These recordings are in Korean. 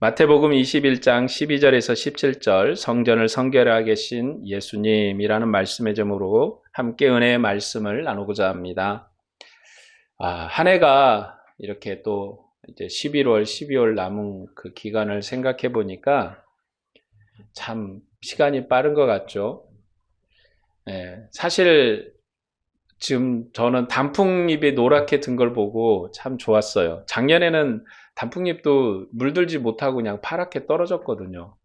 마태복음 21장 12절에서 17절 성전을 성결하게 계신 예수님이라는 말씀의 점으로 함께 은혜의 말씀을 나누고자 합니다. 한 해가 이렇게 또 이제 11월, 12월 남은 그 기간을 생각해 보니까 참 시간이 빠른 것 같죠. 사실 지금 저는 단풍잎이 노랗게 든 걸 보고 참 좋았어요. 작년에는 단풍잎도 물들지 못하고 그냥 파랗게 떨어졌거든요.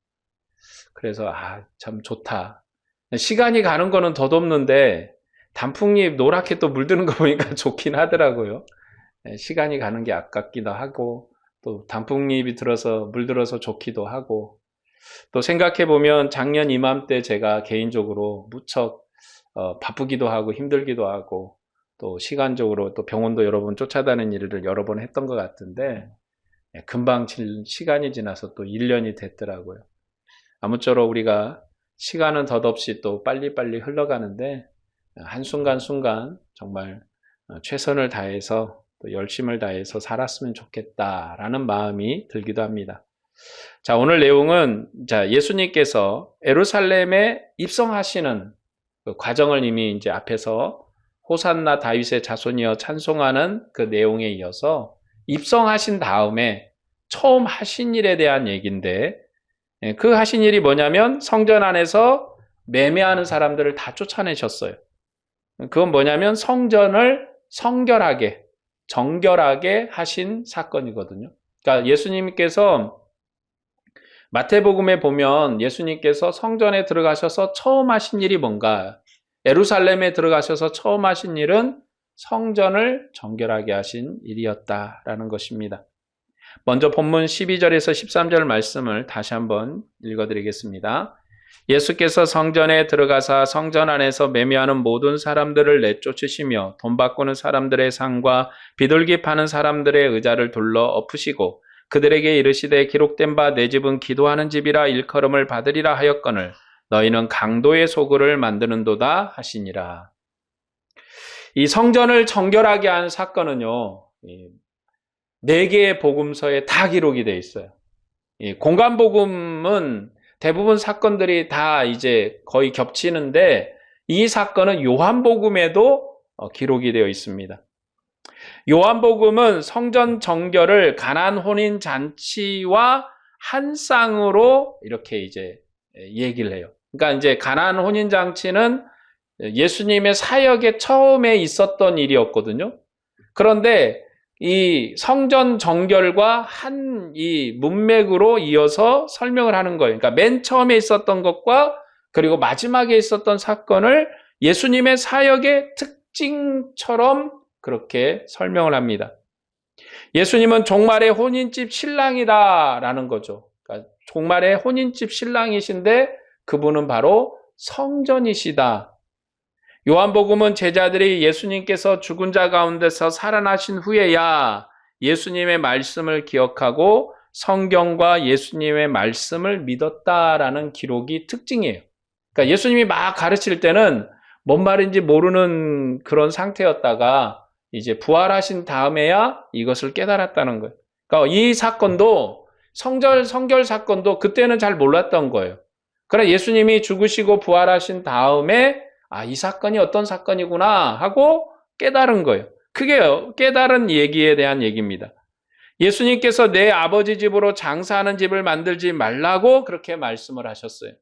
그래서 참 좋다. 시간이 가는 거는 덧없는데 단풍잎 노랗게 또 물드는 거 보니까 좋긴 하더라고요. 시간이 가는 게 아깝기도 하고 또 단풍잎이 물들어서 좋기도 하고 또 생각해 보면 작년 이맘때 제가 개인적으로 무척 바쁘기도 하고 힘들기도 하고 또 시간적으로 또 병원도 여러 번 쫓아다니는 일을 여러 번 했던 것 같은데 금방 시간이 지나서 또 1년이 됐더라고요. 아무쪼록 우리가 시간은 덧없이 또 빨리빨리 흘러가는데 한순간순간 정말 최선을 다해서 또 열심을 다해서 살았으면 좋겠다라는 마음이 들기도 합니다. 자, 오늘 내용은 예수님께서 예루살렘에 입성하시는 그 과정을 이미 이제 앞에서 호산나 다윗의 자손이여 찬송하는 그 내용에 이어서 입성하신 다음에 처음 하신 일에 대한 얘기인데 그 하신 일이 뭐냐면 성전 안에서 매매하는 사람들을 다 쫓아내셨어요. 그건 뭐냐면 성전을 성결하게, 정결하게 하신 사건이거든요. 그러니까 예수님께서 마태복음에 보면 예수님께서 성전에 들어가셔서 처음 하신 일이 뭔가? 예루살렘에 들어가셔서 처음 하신 일은 성전을 정결하게 하신 일이었다라는 것입니다. 먼저 본문 12절에서 13절 말씀을 다시 한번 읽어드리겠습니다. 예수께서 성전에 들어가사 성전 안에서 매매하는 모든 사람들을 내쫓으시며 돈 바꾸는 사람들의 상과 비둘기 파는 사람들의 의자를 둘러 엎으시고 그들에게 이르시되 기록된 바 내 집은 기도하는 집이라 일컬음을 받으리라 하였거늘 너희는 강도의 소굴을 만드는도다 하시니라. 이 성전을 정결하게 한 사건은요, 4개의 복음서에 다 기록이 되어 있어요. 공간복음은 대부분 사건들이 다 이제 거의 겹치는데 이 사건은 요한복음에도 기록이 되어 있습니다. 요한복음은 성전 정결을 가나안 혼인 잔치와 한 쌍으로 이렇게 이제 얘기를 해요. 그러니까 이제 가나안 혼인 잔치는 예수님의 사역에 처음에 있었던 일이었거든요. 그런데 이 성전 정결과 한 이 문맥으로 이어서 설명을 하는 거예요. 그러니까 맨 처음에 있었던 것과 그리고 마지막에 있었던 사건을 예수님의 사역의 특징처럼 그렇게 설명을 합니다. 예수님은 종말의 혼인집 신랑이다라는 거죠. 그러니까 종말의 혼인집 신랑이신데 그분은 바로 성전이시다. 요한복음은 제자들이 예수님께서 죽은 자 가운데서 살아나신 후에야 예수님의 말씀을 기억하고 성경과 예수님의 말씀을 믿었다라는 기록이 특징이에요. 그러니까 예수님이 막 가르칠 때는 뭔 말인지 모르는 그런 상태였다가 이제 부활하신 다음에야 이것을 깨달았다는 거예요. 그러니까 이 사건도 성결 사건도 그때는 잘 몰랐던 거예요. 그러나 예수님이 죽으시고 부활하신 다음에 이 사건이 어떤 사건이구나 하고 깨달은 거예요. 그게 깨달은 얘기에 대한 얘기입니다. 예수님께서 내 아버지 집으로 장사하는 집을 만들지 말라고 그렇게 말씀을 하셨어요.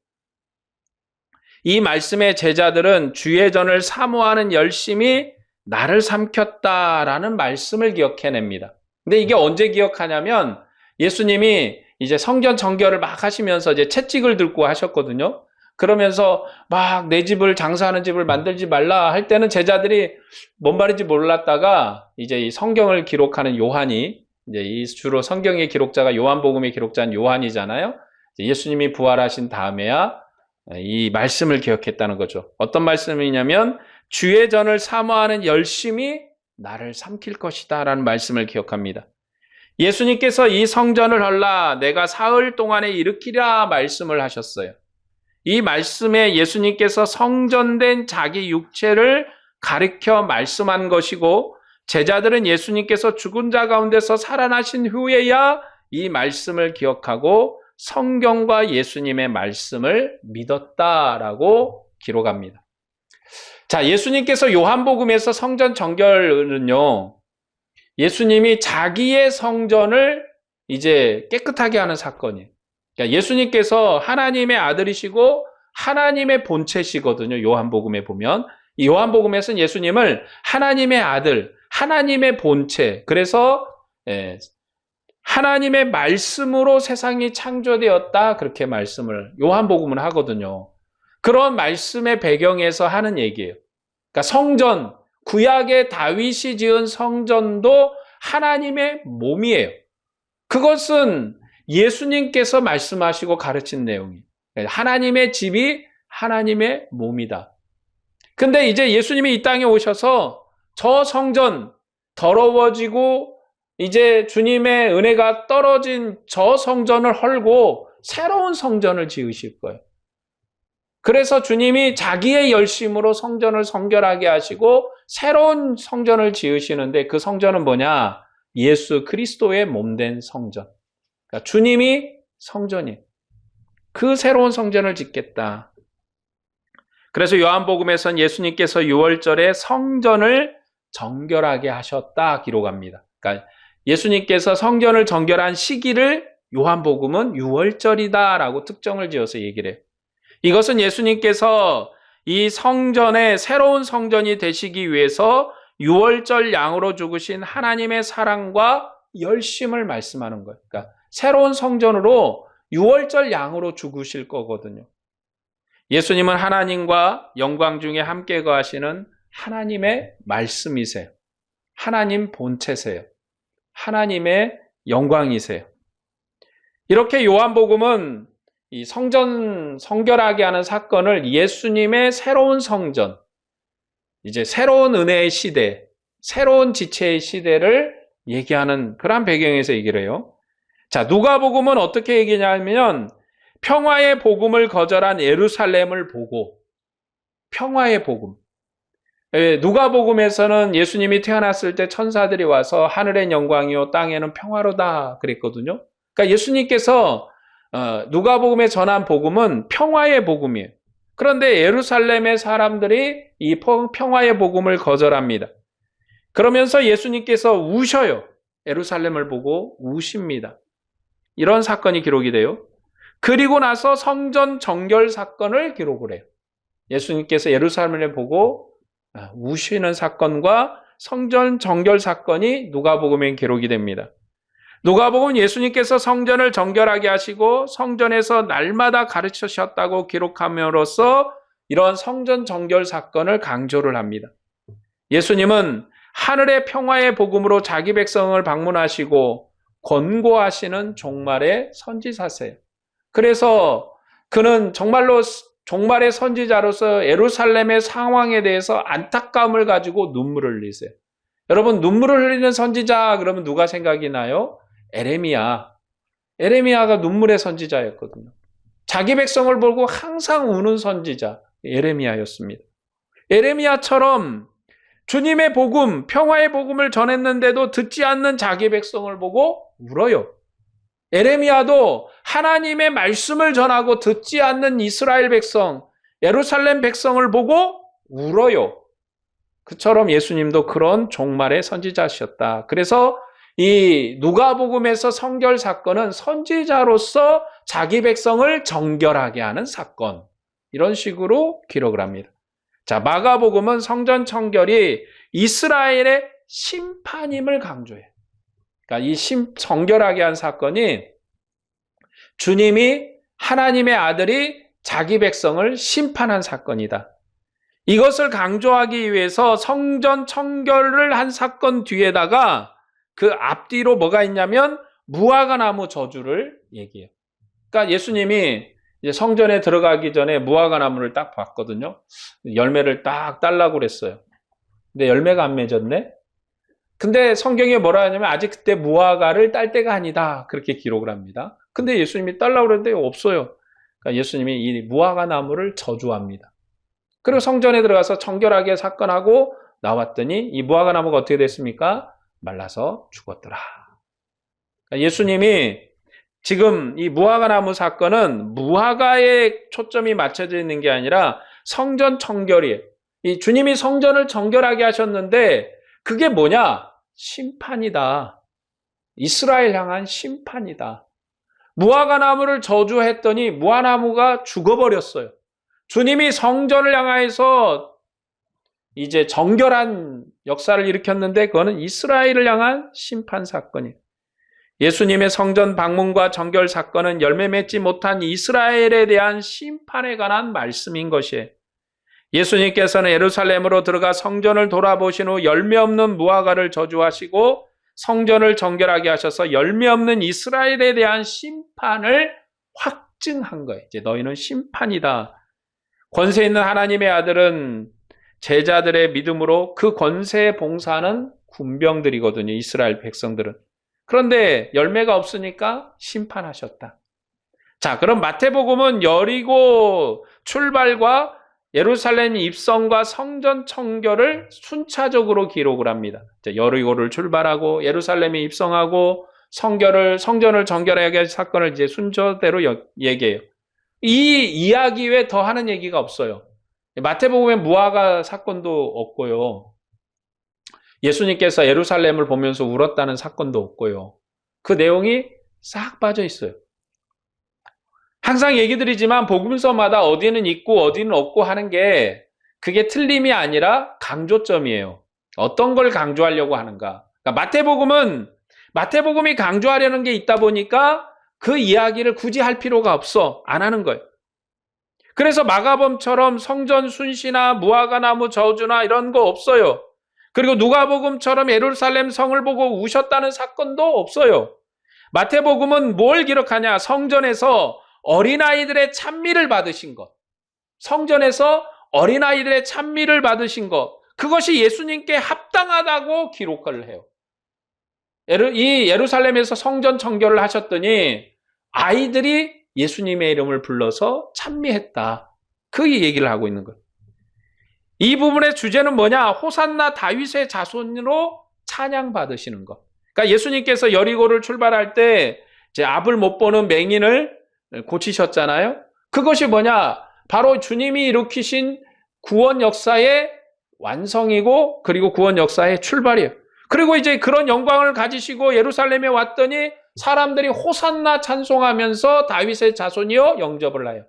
이 말씀에 제자들은 주의 전을 사모하는 열심이 나를 삼켰다라는 말씀을 기억해냅니다. 근데 이게 언제 기억하냐면 예수님이 이제 성전 정결을 막 하시면서 이제 채찍을 들고 하셨거든요. 그러면서 막 내 집을 장사하는 집을 만들지 말라 할 때는 제자들이 뭔 말인지 몰랐다가 이제 이 성경을 기록하는 요한이 이제 이 주로 성경의 기록자가 요한복음의 기록자인 요한이잖아요. 예수님이 부활하신 다음에야 이 말씀을 기억했다는 거죠. 어떤 말씀이냐면 주의 전을 사모하는 열심이 나를 삼킬 것이다 라는 말씀을 기억합니다. 예수님께서 이 성전을 헐라 내가 사흘 동안에 일으키라 말씀을 하셨어요. 이 말씀에 예수님께서 성전된 자기 육체를 가리켜 말씀한 것이고 제자들은 예수님께서 죽은 자 가운데서 살아나신 후에야 이 말씀을 기억하고 성경과 예수님의 말씀을 믿었다라고 기록합니다. 자, 예수님께서 요한복음에서 성전 정결은요, 예수님이 자기의 성전을 이제 깨끗하게 하는 사건이에요. 그러니까 예수님께서 하나님의 아들이시고 하나님의 본체시거든요. 요한복음에 보면. 이 요한복음에서는 예수님을 하나님의 아들, 하나님의 본체, 그래서 하나님의 말씀으로 세상이 창조되었다, 그렇게 말씀을 요한복음은 하거든요. 그런 말씀의 배경에서 하는 얘기예요. 그러니까 성전, 구약의 다윗이 지은 성전도 하나님의 몸이에요. 그것은 예수님께서 말씀하시고 가르친 내용이에요. 하나님의 집이 하나님의 몸이다. 근데 이제 예수님이 이 땅에 오셔서 저 성전, 더러워지고 이제 주님의 은혜가 떨어진 저 성전을 헐고 새로운 성전을 지으실 거예요. 그래서 주님이 자기의 열심으로 성전을 성결하게 하시고 새로운 성전을 지으시는데 그 성전은 뭐냐? 예수 그리스도의 몸된 성전. 그러니까 주님이 성전이에요. 그 새로운 성전을 짓겠다. 그래서 요한복음에서는 예수님께서 6월절에 성전을 정결하게 하셨다 기록합니다. 그러니까 예수님께서 성전을 정결한 시기를 요한복음은 6월절이다라고 특정을 지어서 얘기를 해요. 이것은 예수님께서 이 성전의 새로운 성전이 되시기 위해서 6월절 양으로 죽으신 하나님의 사랑과 열심을 말씀하는 거예요. 그러니까 새로운 성전으로 6월절 양으로 죽으실 거거든요. 예수님은 하나님과 영광 중에 함께 거하시는 하나님의 말씀이세요. 하나님 본체세요. 하나님의 영광이세요. 이렇게 요한복음은 이 성전 성결하게 하는 사건을 예수님의 새로운 성전, 이제 새로운 은혜의 시대, 새로운 지체의 시대를 얘기하는 그런 배경에서 얘기를 해요. 자, 누가복음은 어떻게 얘기냐면 평화의 복음을 거절한 예루살렘을 보고, 평화의 복음. 누가복음에서는 예수님이 태어났을 때 천사들이 와서 하늘의 영광이요 땅에는 평화로다 그랬거든요. 그러니까 예수님께서 누가복음에 전한 복음은 평화의 복음이에요. 그런데 예루살렘의 사람들이 이 평화의 복음을 거절합니다. 그러면서 예수님께서 우셔요. 예루살렘을 보고 우십니다. 이런 사건이 기록이 돼요. 그리고 나서 성전 정결 사건을 기록을 해요. 예수님께서 예루살렘을 보고 우시는 사건과 성전 정결 사건이 누가복음에 기록이 됩니다. 누가복음은 예수님께서 성전을 정결하게 하시고 성전에서 날마다 가르치셨다고 기록함으로써 이런 성전 정결 사건을 강조를 합니다. 예수님은 하늘의 평화의 복음으로 자기 백성을 방문하시고 권고하시는 종말의 선지자세요. 그래서 그는 정말로 종말의 선지자로서 예루살렘의 상황에 대해서 안타까움을 가지고 눈물을 흘리세요. 여러분, 눈물을 흘리는 선지자 그러면 누가 생각이 나요? 에레미야. 에레미야가 눈물의 선지자였거든요. 자기 백성을 보고 항상 우는 선지자 에레미야였습니다. 에레미야처럼 주님의 복음, 평화의 복음을 전했는데도 듣지 않는 자기 백성을 보고 울어요. 에레미야도 하나님의 말씀을 전하고 듣지 않는 이스라엘 백성, 예루살렘 백성을 보고 울어요. 그처럼 예수님도 그런 종말의 선지자셨다. 그래서 이 누가복음에서 성결 사건은 선지자로서 자기 백성을 정결하게 하는 사건, 이런 식으로 기록을 합니다. 자, 마가복음은 성전 정결이 이스라엘의 심판임을 강조해요. 그러니까 이 정결하게 한 사건이 주님이 하나님의 아들이 자기 백성을 심판한 사건이다. 이것을 강조하기 위해서 성전 청결을 한 사건 뒤에다가 그 앞뒤로 뭐가 있냐면 무화과나무 저주를 얘기해요. 그러니까 예수님이 이제 성전에 들어가기 전에 무화과나무를 딱 봤거든요. 열매를 딱 딸라고 그랬어요. 근데 열매가 안 맺었네. 근데 성경에 뭐라 하냐면 아직 그때 무화과를 딸 때가 아니다, 그렇게 기록을 합니다. 근데 예수님이 딸라고 그랬는데 없어요. 그러니까 예수님이 이 무화과 나무를 저주합니다. 그리고 성전에 들어가서 청결하게 사건하고 나왔더니 이 무화과 나무가 어떻게 됐습니까? 말라서 죽었더라. 예수님이 지금 이 무화과 나무 사건은 무화과에 초점이 맞춰져 있는 게 아니라 성전 정결이에요. 이 주님이 성전을 정결하게 하셨는데 그게 뭐냐? 심판이다. 이스라엘 향한 심판이다. 무화과 나무를 저주했더니 무화나무가 죽어버렸어요. 주님이 성전을 향해서 이제 정결한 역사를 일으켰는데 그거는 이스라엘을 향한 심판 사건이에요. 예수님의 성전 방문과 정결 사건은 열매 맺지 못한 이스라엘에 대한 심판에 관한 말씀인 것이에요. 예수님께서는 예루살렘으로 들어가 성전을 돌아보신 후 열매 없는 무화과를 저주하시고 성전을 정결하게 하셔서 열매 없는 이스라엘에 대한 심판을 확증한 거예요. 이제 너희는 심판이다. 권세 있는 하나님의 아들은 제자들의 믿음으로 그 권세에 봉사하는 군병들이거든요. 이스라엘 백성들은. 그런데 열매가 없으니까 심판하셨다. 자, 그럼 마태복음은 여리고 출발과 예루살렘 입성과 성전 청결을 순차적으로 기록을 합니다. 여리고를 출발하고 예루살렘에 입성하고 성전을 정결하게 할 사건을 이제 순서대로 얘기해요. 이 이야기 외에 더 하는 얘기가 없어요. 마태복음에 무화과 사건도 없고요. 예수님께서 예루살렘을 보면서 울었다는 사건도 없고요. 그 내용이 싹 빠져 있어요. 항상 얘기 드리지만 복음서마다 어디는 있고 어디는 없고 하는 게 그게 틀림이 아니라 강조점이에요. 어떤 걸 강조하려고 하는가. 그러니까 마태복음이 강조하려는 게 있다 보니까 그 이야기를 굳이 할 필요가 없어. 안 하는 거예요. 그래서 마가복음처럼 성전 순시나 무화과 나무 저주나 이런 거 없어요. 그리고 누가복음처럼 예루살렘 성을 보고 우셨다는 사건도 없어요. 마태복음은 뭘 기록하냐? 성전에서 어린아이들의 찬미를 받으신 것. 성전에서 어린아이들의 찬미를 받으신 것. 그것이 예수님께 합당하다고 기록을 해요. 이 예루살렘에서 성전 정결을 하셨더니 아이들이 예수님의 이름을 불러서 찬미했다. 그 얘기를 하고 있는 거예요. 이 부분의 주제는 뭐냐? 호산나 다윗의 자손으로 찬양 받으시는 것. 그러니까 예수님께서 여리고를 출발할 때 이제 앞을 못 보는 맹인을 고치셨잖아요. 그것이 뭐냐? 바로 주님이 일으키신 구원 역사의 완성이고 그리고 구원 역사의 출발이에요. 그리고 이제 그런 영광을 가지시고 예루살렘에 왔더니 사람들이 호산나 찬송하면서 다윗의 자손이여 영접을 해요.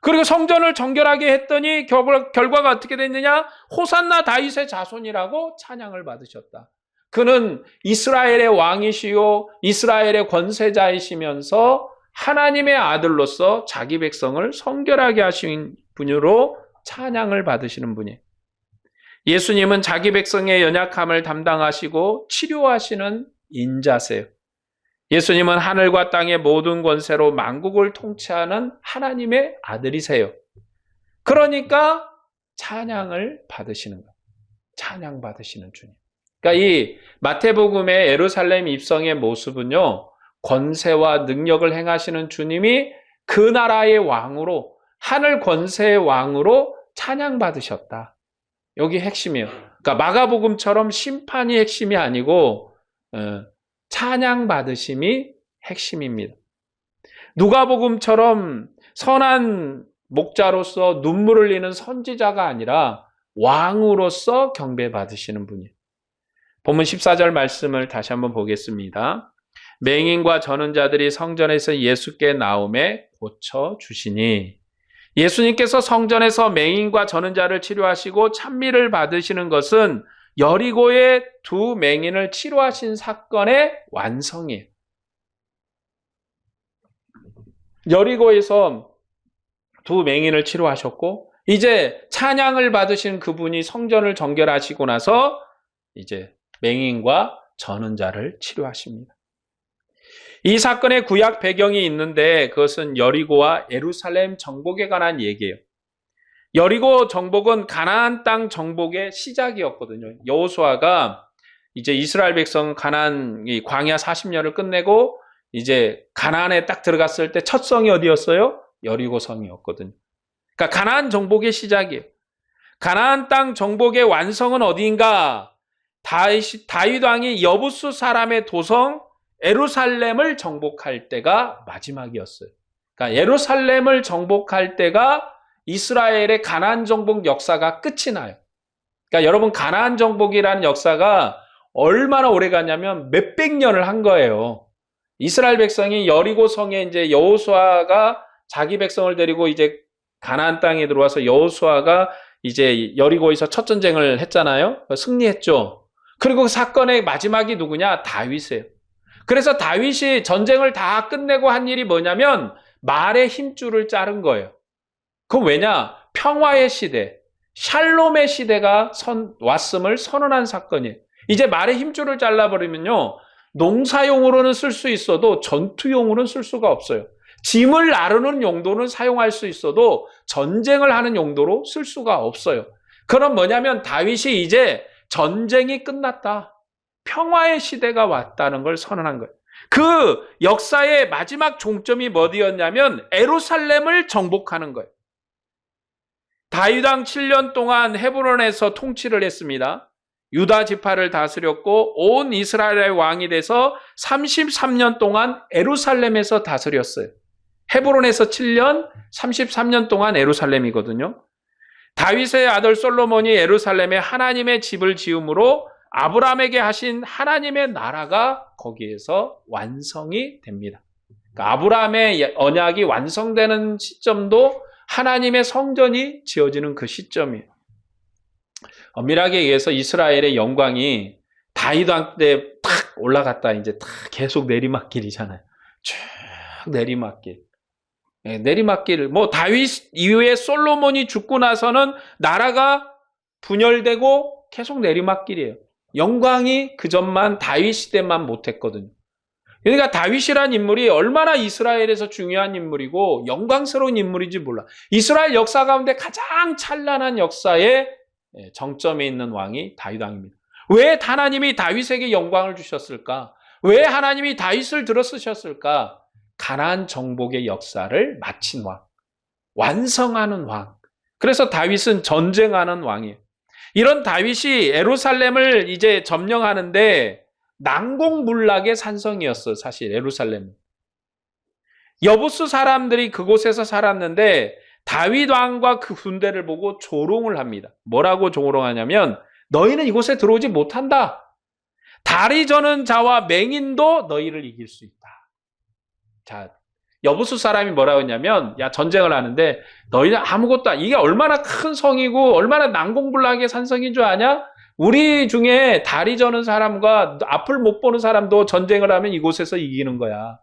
그리고 성전을 정결하게 했더니 결과가 어떻게 됐느냐? 호산나 다윗의 자손이라고 찬양을 받으셨다. 그는 이스라엘의 왕이시요 이스라엘의 권세자이시면서 하나님의 아들로서 자기 백성을 성결하게 하신 분으로 찬양을 받으시는 분이에요. 예수님은 자기 백성의 연약함을 담당하시고 치료하시는 인자세요. 예수님은 하늘과 땅의 모든 권세로 만국을 통치하는 하나님의 아들이세요. 그러니까 찬양을 받으시는 거예요. 찬양 받으시는 주님. 그러니까 이 마태복음의 예루살렘 입성의 모습은요. 권세와 능력을 행하시는 주님이 그 나라의 왕으로 하늘 권세의 왕으로 찬양받으셨다. 여기 핵심이에요. 그러니까 마가복음처럼 심판이 핵심이 아니고 찬양받으심이 핵심입니다. 누가복음처럼 선한 목자로서 눈물을 흘리는 선지자가 아니라 왕으로서 경배받으시는 분이에요. 본문 14절 말씀을 다시 한번 보겠습니다. 맹인과 저는 자들이 성전에서 예수께 나오매 고쳐주시니. 예수님께서 성전에서 맹인과 저는 자를 치료하시고 찬미를 받으시는 것은 여리고의 두 맹인을 치료하신 사건의 완성이에요. 여리고에서 두 맹인을 치료하셨고 이제 찬양을 받으신 그분이 성전을 정결하시고 나서 이제 맹인과 저는 자를 치료하십니다. 이 사건의 구약 배경이 있는데 그것은 여리고와 예루살렘 정복에 관한 얘기예요. 여리고 정복은 가나안 땅 정복의 시작이었거든요. 여호수아가 이제 이스라엘 백성 가나안 광야 40년을 끝내고 이제 가나안에 딱 들어갔을 때 첫 성이 어디였어요? 여리고 성이었거든요. 그러니까 가나안 정복의 시작이에요. 가나안 땅 정복의 완성은 어디인가? 다윗 왕이 여부수 사람의 도성 예루살렘을 정복할 때가 마지막이었어요. 그러니까 예루살렘을 정복할 때가 이스라엘의 가나안 정복 역사가 끝이 나요. 그러니까 여러분, 가나안 정복이라는 역사가 얼마나 오래 가냐면 몇백 년을 한 거예요. 이스라엘 백성이 여리고 성에 이제 여호수아가 자기 백성을 데리고 이제 가나안 땅에 들어와서 여호수아가 이제 여리고에서 첫 전쟁을 했잖아요. 승리했죠. 그리고 그 사건의 마지막이 누구냐? 다윗이에요. 그래서 다윗이 전쟁을 다 끝내고 한 일이 뭐냐면 말의 힘줄을 자른 거예요. 그건 왜냐? 평화의 시대, 샬롬의 시대가 왔음을 선언한 사건이에요. 이제 말의 힘줄을 잘라버리면요, 농사용으로는 쓸 수 있어도 전투용으로는 쓸 수가 없어요. 짐을 나르는 용도는 사용할 수 있어도 전쟁을 하는 용도로 쓸 수가 없어요. 그럼 뭐냐면 다윗이 이제 전쟁이 끝났다, 평화의 시대가 왔다는 걸 선언한 거예요. 그 역사의 마지막 종점이 어디였냐면 예루살렘을 정복하는 거예요. 다윗 왕 7년 동안 헤브론에서 통치를 했습니다. 유다 지파를 다스렸고 온 이스라엘의 왕이 돼서 33년 동안 예루살렘에서 다스렸어요. 헤브론에서 7년, 33년 동안 예루살렘이거든요. 다윗의 아들 솔로몬이 예루살렘에 하나님의 집을 지음으로 아브라함에게 하신 하나님의 나라가 거기에서 완성이 됩니다. 그러니까 아브라함의 언약이 완성되는 시점도 하나님의 성전이 지어지는 그 시점이에요. 엄밀하게 얘기해서 이스라엘의 영광이 다윗 왕 때 탁 올라갔다 이제 탁 계속 내리막길이잖아요. 쭉 내리막길. 내리막길. 뭐 다윗 이후에 솔로몬이 죽고 나서는 나라가 분열되고 계속 내리막길이에요. 영광이 그 전만 다윗 시대만 못했거든요. 그러니까 다윗이란 인물이 얼마나 이스라엘에서 중요한 인물이고 영광스러운 인물인지 몰라. 이스라엘 역사 가운데 가장 찬란한 역사의 정점에 있는 왕이 다윗 왕입니다. 왜 하나님이 다윗에게 영광을 주셨을까? 왜 하나님이 다윗을 들어 쓰셨을까? 가나안 정복의 역사를 마친 왕, 완성하는 왕. 그래서 다윗은 전쟁하는 왕이에요. 이런 다윗이 예루살렘을 이제 점령하는데 난공불락의 산성이었어요. 사실 예루살렘은. 여부수 사람들이 그곳에서 살았는데 다윗 왕과 그 군대를 보고 조롱을 합니다. 뭐라고 조롱하냐면 너희는 이곳에 들어오지 못한다. 다리 저는 자와 맹인도 너희를 이길 수 있다. 자, 여부수 사람이 뭐라고 했냐면 야, 전쟁을 하는데 너희는 아무것도 이게 얼마나 큰 성이고 얼마나 난공불락의 산성인 줄 아냐? 우리 중에 다리 저는 사람과 앞을 못 보는 사람도 전쟁을 하면 이곳에서 이기는 거야.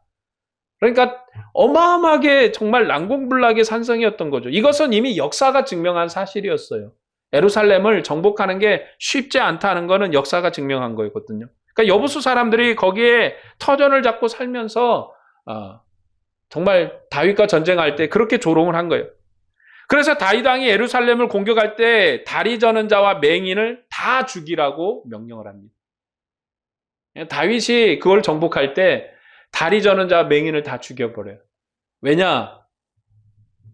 그러니까 어마어마하게 정말 난공불락의 산성이었던 거죠. 이것은 이미 역사가 증명한 사실이었어요. 예루살렘을 정복하는 게 쉽지 않다는 거는 역사가 증명한 거거든요. 그러니까 여부수 사람들이 거기에 터전을 잡고 살면서 정말 다윗과 전쟁할 때 그렇게 조롱을 한 거예요. 그래서 다윗 왕이 예루살렘을 공격할 때 다리 저는 자와 맹인을 다 죽이라고 명령을 합니다. 다윗이 그걸 정복할 때 다리 저는 자와 맹인을 다 죽여버려요. 왜냐?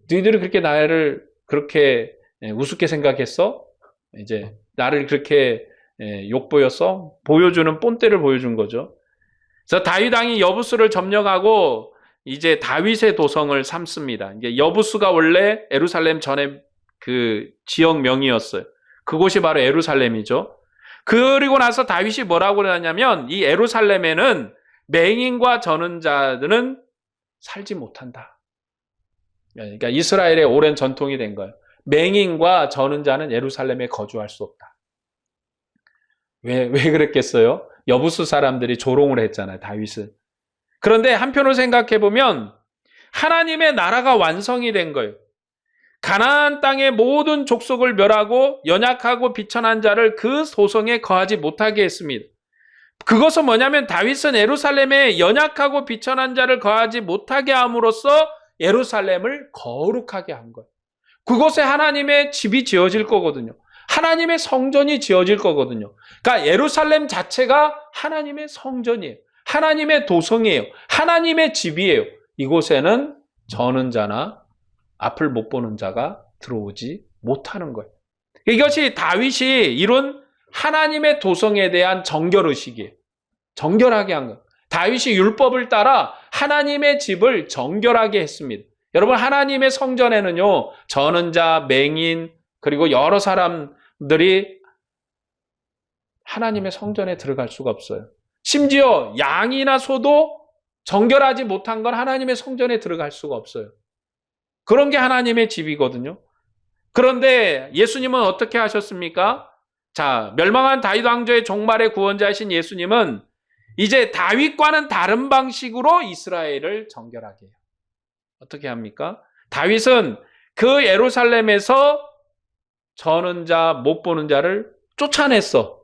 너희들이 그렇게 나를 그렇게 우습게 생각했어? 이제 나를 그렇게 욕보였어? 보여주는 본때를 보여준 거죠. 그래서 다윗 왕이 여부수를 점령하고 이제 다윗의 도성을 삼습니다. 이게 여부수가 원래 예루살렘 전에 그 지역명이었어요. 그곳이 바로 예루살렘이죠. 그리고 나서 다윗이 뭐라고 하냐면 이 예루살렘에는 맹인과 저는 자들은 살지 못한다. 그러니까 이스라엘의 오랜 전통이 된 거예요. 맹인과 저는 자는 예루살렘에 거주할 수 없다. 왜 그랬겠어요? 여부수 사람들이 조롱을 했잖아요, 다윗을. 그런데 한편으로 생각해 보면 하나님의 나라가 완성이 된 거예요. 가나안 땅의 모든 족속을 멸하고 연약하고 비천한 자를 그 도성에 거하지 못하게 했습니다. 그것은 뭐냐면 다윗은 예루살렘에 연약하고 비천한 자를 거하지 못하게 함으로써 예루살렘을 거룩하게 한 거예요. 그곳에 하나님의 집이 지어질 거거든요. 하나님의 성전이 지어질 거거든요. 그러니까 예루살렘 자체가 하나님의 성전이에요. 하나님의 도성이에요. 하나님의 집이에요. 이곳에는 저는 자나 앞을 못 보는 자가 들어오지 못하는 거예요. 이것이 다윗이 이룬 하나님의 도성에 대한 정결의식이에요. 정결하게 한 거예요. 다윗이 율법을 따라 하나님의 집을 정결하게 했습니다. 여러분, 하나님의 성전에는요, 전은자, 맹인, 그리고 여러 사람들이 하나님의 성전에 들어갈 수가 없어요. 심지어 양이나 소도 정결하지 못한 건 하나님의 성전에 들어갈 수가 없어요. 그런 게 하나님의 집이거든요. 그런데 예수님은 어떻게 하셨습니까? 자, 멸망한 다윗 왕조의 종말의 구원자이신 예수님은 이제 다윗과는 다른 방식으로 이스라엘을 정결하게 해요. 어떻게 합니까? 다윗은 그 예루살렘에서 저는 자, 못 보는 자를 쫓아내서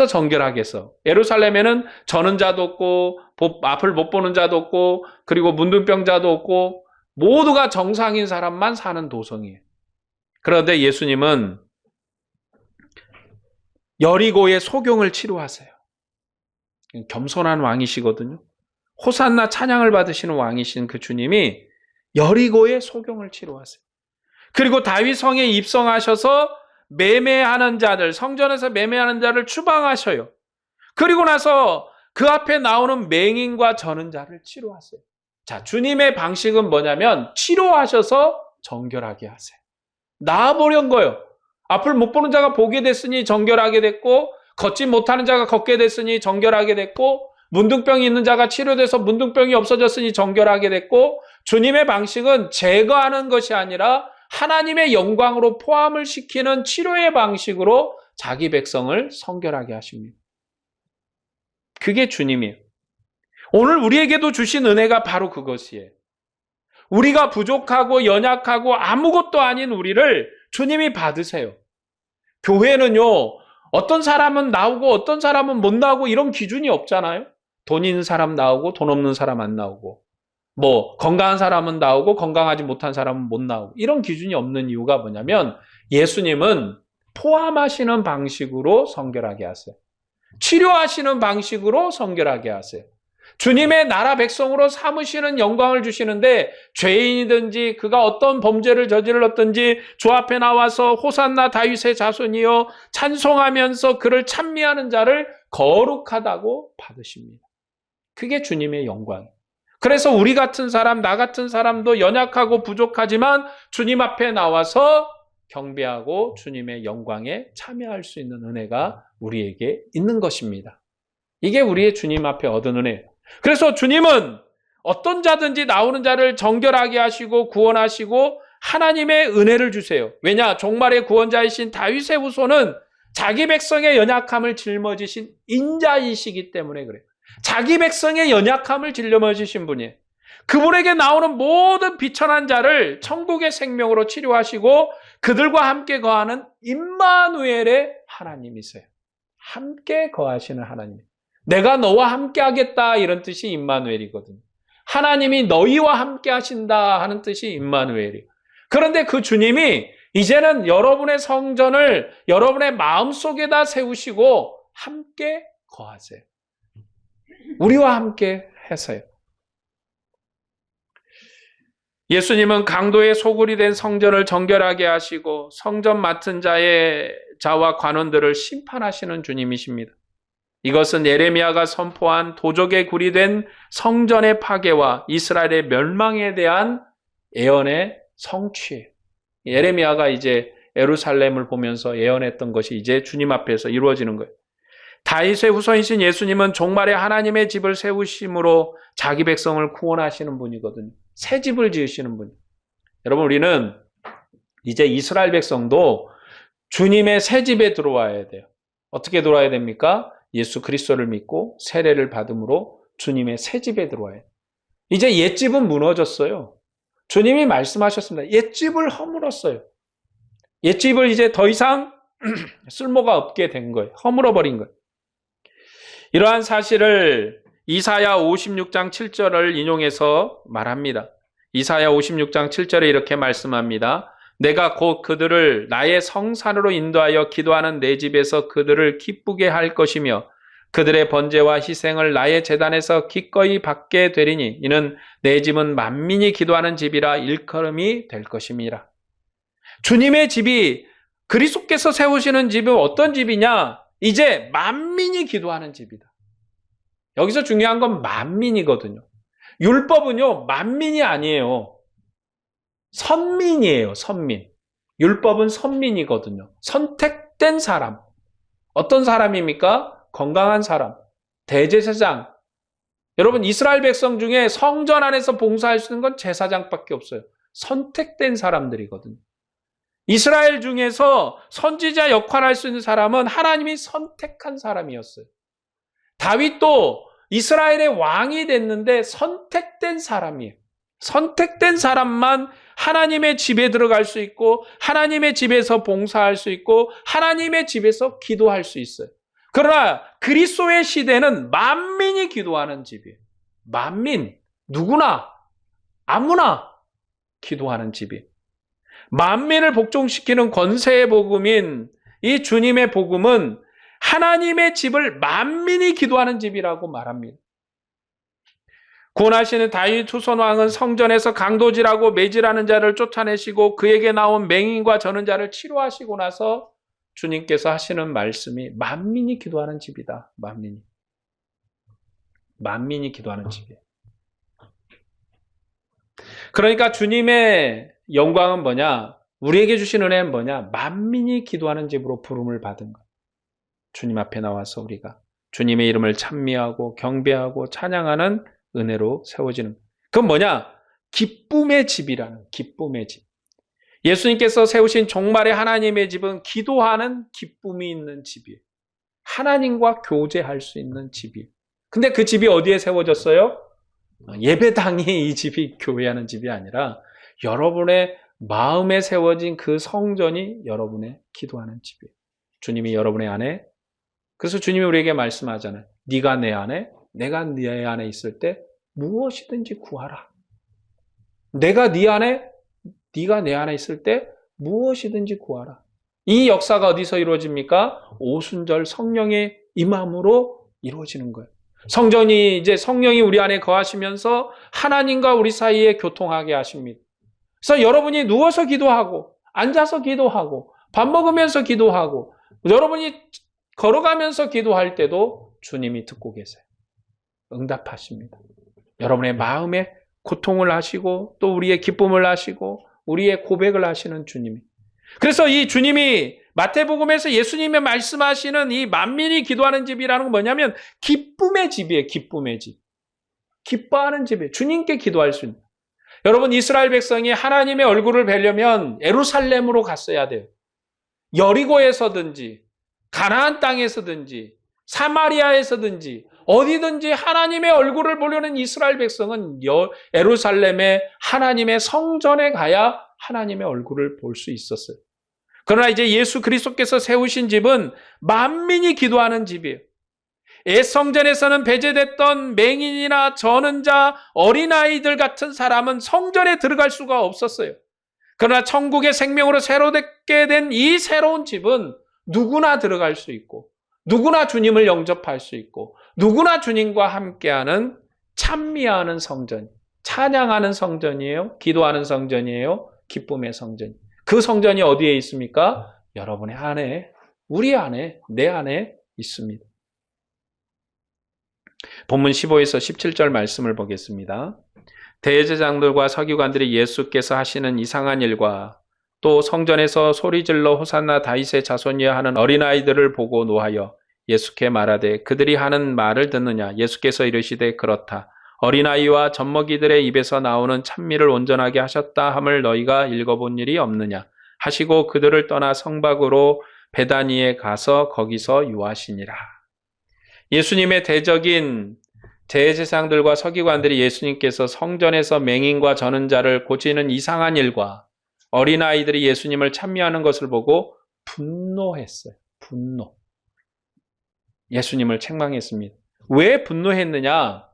정결하게 했어. 예루살렘에는 저는 자도 없고 앞을 못 보는 자도 없고 그리고 문둥병자도 없고 모두가 정상인 사람만 사는 도성이에요. 그런데 예수님은 여리고의 소경을 치료하세요. 겸손한 왕이시거든요. 호산나 찬양을 받으시는 왕이신 그 주님이 여리고의 소경을 치료하세요. 그리고 다윗 성에 입성하셔서 매매하는 자들, 성전에서 매매하는 자를 추방하셔요. 그리고 나서 그 앞에 나오는 맹인과 저는 자를 치료하세요. 자, 주님의 방식은 뭐냐면 치료하셔서 정결하게 하세요. 나아보려는 거예요. 앞을 못 보는 자가 보게 됐으니 정결하게 됐고, 걷지 못하는 자가 걷게 됐으니 정결하게 됐고, 문둥병이 있는 자가 치료돼서 문둥병이 없어졌으니 정결하게 됐고, 주님의 방식은 제거하는 것이 아니라 하나님의 영광으로 포함을 시키는 치료의 방식으로 자기 백성을 성결하게 하십니다. 그게 주님이에요. 오늘 우리에게도 주신 은혜가 바로 그것이에요. 우리가 부족하고 연약하고 아무것도 아닌 우리를 주님이 받으세요. 교회는요, 어떤 사람은 나오고 어떤 사람은 못 나오고 이런 기준이 없잖아요. 돈 있는 사람 나오고 돈 없는 사람 안 나오고, 건강한 사람은 나오고 건강하지 못한 사람은 못 나오고, 이런 기준이 없는 이유가 뭐냐면 예수님은 포함하시는 방식으로 성결하게 하세요. 치료하시는 방식으로 성결하게 하세요. 주님의 나라 백성으로 삼으시는 영광을 주시는데, 죄인이든지 그가 어떤 범죄를 저질렀든지 주 앞에 나와서 호산나 다윗의 자손이여 찬송하면서 그를 찬미하는 자를 거룩하다고 받으십니다. 그게 주님의 영광이에요. 그래서 우리 같은 사람, 나 같은 사람도 연약하고 부족하지만 주님 앞에 나와서 경배하고 주님의 영광에 참여할 수 있는 은혜가 우리에게 있는 것입니다. 이게 우리의 주님 앞에 얻은 은혜예요. 그래서 주님은 어떤 자든지 나오는 자를 정결하게 하시고 구원하시고 하나님의 은혜를 주세요. 왜냐? 종말의 구원자이신 다윗의 후손은 자기 백성의 연약함을 짊어지신 인자이시기 때문에 그래요. 자기 백성의 연약함을 짊어지신 분이에요. 그분에게 나오는 모든 비천한 자를 천국의 생명으로 치료하시고 그들과 함께 거하는 임마누엘의 하나님이세요. 함께 거하시는 하나님. 내가 너와 함께 하겠다, 이런 뜻이 임마누엘이거든요. 하나님이 너희와 함께 하신다 하는 뜻이 임마누엘이에요. 그런데 그 주님이 이제는 여러분의 성전을 여러분의 마음속에다 세우시고 함께 거하세요. 우리와 함께 해서요. 예수님은 강도의 소굴이 된 성전을 정결하게 하시고 성전 맡은 자와 관원들을 심판하시는 주님이십니다. 이것은 예레미야가 선포한 도적의 굴이 된 성전의 파괴와 이스라엘의 멸망에 대한 예언의 성취예요. 예레미야가 이제 예루살렘을 보면서 예언했던 것이 이제 주님 앞에서 이루어지는 거예요. 다윗의 후손이신 예수님은 종말에 하나님의 집을 세우심으로 자기 백성을 구원하시는 분이거든요. 새 집을 지으시는 분. 여러분, 우리는 이제 이스라엘 백성도 주님의 새 집에 들어와야 돼요. 어떻게 들어와야 됩니까? 예수 그리스도를 믿고 세례를 받음으로 주님의 새 집에 들어와요. 이제 옛집은 무너졌어요. 주님이 말씀하셨습니다. 옛집을 허물었어요. 옛집을 이제 더 이상 쓸모가 없게 된 거예요. 허물어버린 거예요. 이러한 사실을 이사야 56장 7절을 인용해서 말합니다. 이사야 56장 7절에 이렇게 말씀합니다. 내가 곧 그들을 나의 성산으로 인도하여 기도하는 내 집에서 그들을 기쁘게 할 것이며 그들의 번제와 희생을 나의 제단에서 기꺼이 받게 되리니 이는 내 집은 만민이 기도하는 집이라 일컬음이 될 것임이라. 주님의 집이, 그리스도께서 세우시는 집은 어떤 집이냐? 이제 만민이 기도하는 집이다. 여기서 중요한 건 만민이거든요. 율법은요, 만민이 아니에요. 선민이에요, 선민. 율법은 선민이거든요. 선택된 사람. 어떤 사람입니까? 건강한 사람. 대제사장. 여러분, 이스라엘 백성 중에 성전 안에서 봉사할 수 있는 건 제사장밖에 없어요. 선택된 사람들이거든요. 이스라엘 중에서 선지자 역할을 할 수 있는 사람은 하나님이 선택한 사람이었어요. 다윗도 이스라엘의 왕이 됐는데 선택된 사람이에요. 선택된 사람만 하나님의 집에 들어갈 수 있고 하나님의 집에서 봉사할 수 있고 하나님의 집에서 기도할 수 있어요. 그러나 그리스도의 시대는 만민이 기도하는 집이에요. 만민, 누구나 아무나 기도하는 집이에요. 만민을 복종시키는 권세의 복음인 이 주님의 복음은 하나님의 집을 만민이 기도하는 집이라고 말합니다. 구원하시는 다윗 후손 왕은 성전에서 강도질하고 매질하는 자를 쫓아내시고 그에게 나온 맹인과 저는 자를 치료하시고 나서 주님께서 하시는 말씀이 만민이 기도하는 집이다. 만민이 기도하는 집이에요. 그러니까 주님의 영광은 뭐냐? 우리에게 주신 은혜는 뭐냐? 만민이 기도하는 집으로 부름을 받은 것. 주님 앞에 나와서 우리가 주님의 이름을 찬미하고 경배하고 찬양하는 은혜로 세워지는. 그건 뭐냐? 기쁨의 집이라는, 기쁨의 집. 예수님께서 세우신 종말의 하나님의 집은 기도하는 기쁨이 있는 집이에요. 하나님과 교제할 수 있는 집이에요. 근데 그 집이 어디에 세워졌어요? 예배당이 이 집이 교회하는 집이 아니라 여러분의 마음에 세워진 그 성전이 여러분의 기도하는 집이에요. 주님이 여러분의 안에, 그래서 주님이 우리에게 말씀하잖아요. 네가 내 안에, 내가 네 안에 있을 때 무엇이든지 구하라. 내가 네 안에, 네가 내 안에 있을 때 무엇이든지 구하라. 이 역사가 어디서 이루어집니까? 오순절 성령의 임함으로 이루어지는 거예요. 성령이 우리 안에 거하시면서 하나님과 우리 사이에 교통하게 하십니다. 그래서 여러분이 누워서 기도하고, 앉아서 기도하고, 밥 먹으면서 기도하고, 여러분이 걸어가면서 기도할 때도 주님이 듣고 계세요. 응답하십니다. 여러분의 마음에 고통을 하시고 또 우리의 기쁨을 하시고 우리의 고백을 하시는 주님이. 그래서 이 주님이 마태복음에서 예수님의 말씀하시는 이 만민이 기도하는 집이라는 건 뭐냐면 기쁨의 집이에요. 기쁨의 집. 기뻐하는 집이에요. 주님께 기도할 수 있는. 여러분, 이스라엘 백성이 하나님의 얼굴을 뵈려면 예루살렘으로 갔어야 돼요. 여리고에서든지 가나안 땅에서든지 사마리아에서든지 어디든지 하나님의 얼굴을 보려는 이스라엘 백성은 예루살렘의 하나님의 성전에 가야 하나님의 얼굴을 볼 수 있었어요. 그러나 이제 예수 그리스도께서 세우신 집은 만민이 기도하는 집이에요. 옛 성전에서는 배제됐던 맹인이나 저는 자, 어린아이들 같은 사람은 성전에 들어갈 수가 없었어요. 그러나 천국의 생명으로 새로 듣게 된 이 새로운 집은 누구나 들어갈 수 있고 누구나 주님을 영접할 수 있고 누구나 주님과 함께하는 찬미하는 성전, 찬양하는 성전이에요. 기도하는 성전이에요. 기쁨의 성전. 그 성전이 어디에 있습니까? 여러분의 안에, 우리 안에, 내 안에 있습니다. 본문 15에서 17절 말씀을 보겠습니다. 대제사장들과 서기관들이 예수께서 하시는 이상한 일과 또 성전에서 소리질러 호산나 다윗의 자손이여 하는 어린아이들을 보고 노하여 예수께 말하되 그들이 하는 말을 듣느냐. 예수께서 이르시되 그렇다. 어린아이와 젖먹이들의 입에서 나오는 찬미를 온전하게 하셨다 함을 너희가 읽어본 일이 없느냐 하시고 그들을 떠나 성박으로 베다니에 가서 거기서 유하시니라. 예수님의 대적인 대제사장들과 서기관들이 예수님께서 성전에서 맹인과 저는 자를 고치는 이상한 일과 어린아이들이 예수님을 찬미하는 것을 보고 분노했어요. 분노. 예수님을 책망했습니다. 왜 분노했느냐?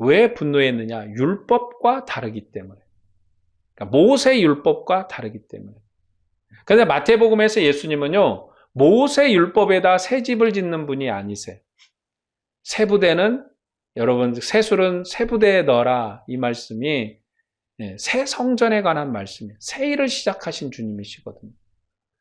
율법과 다르기 때문에. 그러니까 모세 율법과 다르기 때문에. 그런데 마태복음에서 예수님은요, 모세 율법에다 새 집을 짓는 분이 아니세요. 새 부대는, 여러분, 새술은 새 부대에 넣어라. 이 말씀이 새 성전에 관한 말씀이에요. 새 일을 시작하신 주님이시거든요.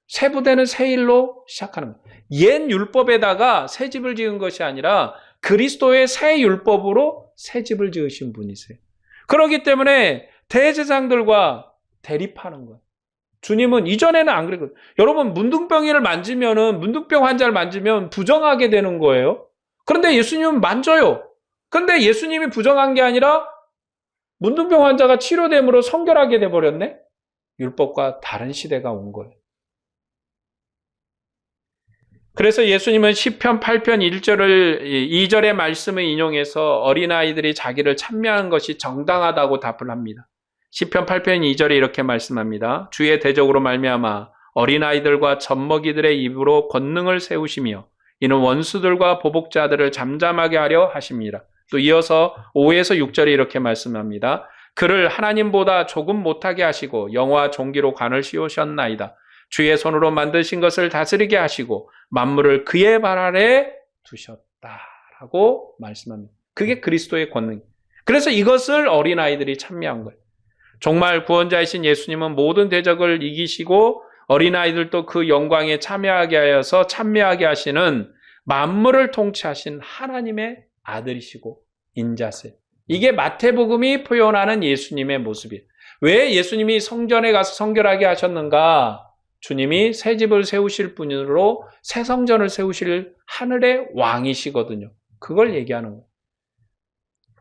새 부대는 새 일로 시작하는 거예요. 옛 율법에다가 새 집을 지은 것이 아니라 그리스도의 새 율법으로 새 집을 지으신 분이세요. 그렇기 때문에 대제사장들과 대립하는 거예요. 주님은 이전에는 안 그랬거든요. 여러분, 문둥병이를 만지면은, 문둥병 환자를 만지면 부정하게 되는 거예요. 그런데 예수님은 만져요. 그런데 예수님이 부정한 게 아니라 문둥병 환자가 치료됨으로 성결하게 돼버렸네? 율법과 다른 시대가 온 거예요. 그래서 예수님은 시편 8편 2절의 말씀을 인용해서 어린아이들이 자기를 찬미하는 것이 정당하다고 답을 합니다. 시편 8편 2절에 이렇게 말씀합니다. 주의 대적으로 말미암아 어린아이들과 젖먹이들의 입으로 권능을 세우시며 이는 원수들과 보복자들을 잠잠하게 하려 하십니다. 또 이어서 5에서 6절에 이렇게 말씀합니다. 그를 하나님보다 조금 못하게 하시고 영화 종기로 관을 씌우셨나이다. 주의 손으로 만드신 것을 다스리게 하시고 만물을 그의 발 아래 두셨다라고 말씀합니다. 그게 그리스도의 권능. 그래서 이것을 어린아이들이 찬미한 거예요. 정말 구원자이신 예수님은 모든 대적을 이기시고 어린아이들도 그 영광에 참여하게 하여서 찬미하게 하시는 만물을 통치하신 하나님의 아들이시고 인자세요. 이게 마태복음이 표현하는 예수님의 모습이에요. 왜 예수님이 성전에 가서 성결하게 하셨는가? 주님이 새 집을 세우실 분으로 새 성전을 세우실 하늘의 왕이시거든요. 그걸 얘기하는 거예요.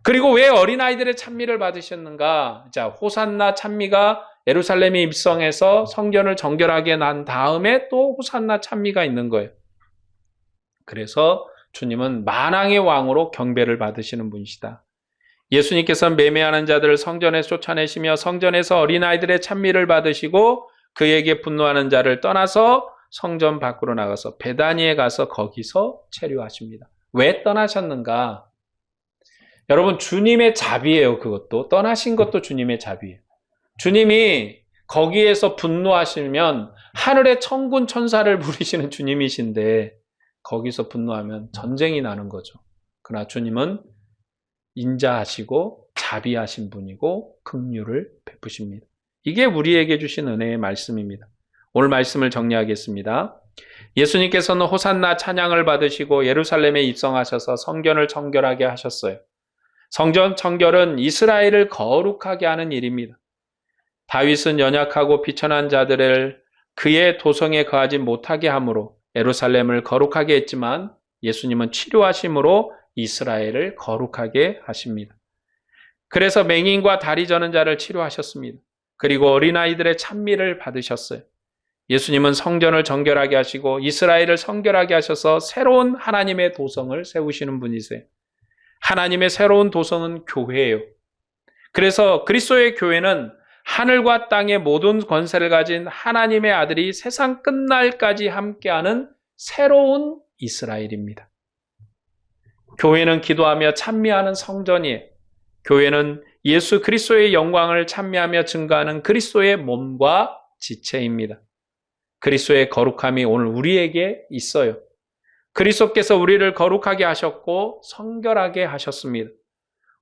그리고 왜 어린아이들의 찬미를 받으셨는가? 자, 호산나 찬미가 예루살렘에 입성해서 성전을 정결하게 난 다음에 또 호산나 찬미가 있는 거예요. 그래서 주님은 만왕의 왕으로 경배를 받으시는 분이시다. 예수님께서는 매매하는 자들을 성전에 쫓아내시며 성전에서 어린아이들의 찬미를 받으시고 그에게 분노하는 자를 떠나서 성전 밖으로 나가서 베다니에 가서 거기서 체류하십니다. 왜 떠나셨는가? 여러분, 주님의 자비예요. 그것도 떠나신 것도 주님의 자비예요. 주님이 거기에서 분노하시면 하늘의 천군 천사를 부리시는 주님이신데 거기서 분노하면 전쟁이 나는 거죠. 그러나 주님은 인자하시고 자비하신 분이고 긍휼을 베푸십니다. 이게 우리에게 주신 은혜의 말씀입니다. 오늘 말씀을 정리하겠습니다. 예수님께서는 호산나 찬양을 받으시고 예루살렘에 입성하셔서 성전을 정결하게 하셨어요. 성전 정결은 이스라엘을 거룩하게 하는 일입니다. 다윗은 연약하고 비천한 자들을 그의 도성에 거하지 못하게 함으로 예루살렘을 거룩하게 했지만 예수님은 치료하심으로 이스라엘을 거룩하게 하십니다. 그래서 맹인과 다리 저는 자를 치료하셨습니다. 그리고 어린아이들의 찬미를 받으셨어요. 예수님은 성전을 정결하게 하시고 이스라엘을 성결하게 하셔서 새로운 하나님의 도성을 세우시는 분이세요. 하나님의 새로운 도성은 교회예요. 그래서 그리스도의 교회는 하늘과 땅의 모든 권세를 가진 하나님의 아들이 세상 끝날까지 함께하는 새로운 이스라엘입니다. 교회는 기도하며 찬미하는 성전이에요. 교회는 예수 그리스도의 영광을 찬미하며 증거하는 그리스도의 몸과 지체입니다. 그리스도의 거룩함이 오늘 우리에게 있어요. 그리스도께서 우리를 거룩하게 하셨고 성결하게 하셨습니다.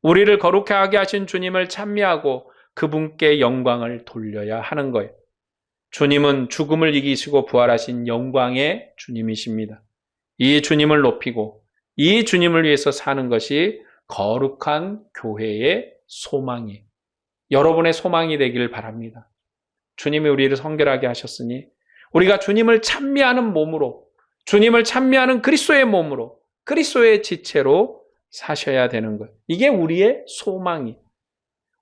우리를 거룩하게 하신 주님을 찬미하고 그분께 영광을 돌려야 하는 거예요. 주님은 죽음을 이기시고 부활하신 영광의 주님이십니다. 이 주님을 높이고 이 주님을 위해서 사는 것이 거룩한 교회의 소망이에요. 여러분의 소망이 되기를 바랍니다. 주님이 우리를 성결하게 하셨으니 우리가 주님을 찬미하는 몸으로, 주님을 찬미하는 그리스도의 몸으로, 그리스도의 지체로 사셔야 되는 거예요. 이게 우리의 소망이에요.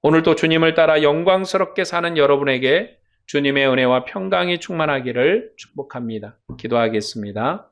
오늘도 주님을 따라 영광스럽게 사는 여러분에게 주님의 은혜와 평강이 충만하기를 축복합니다. 기도하겠습니다.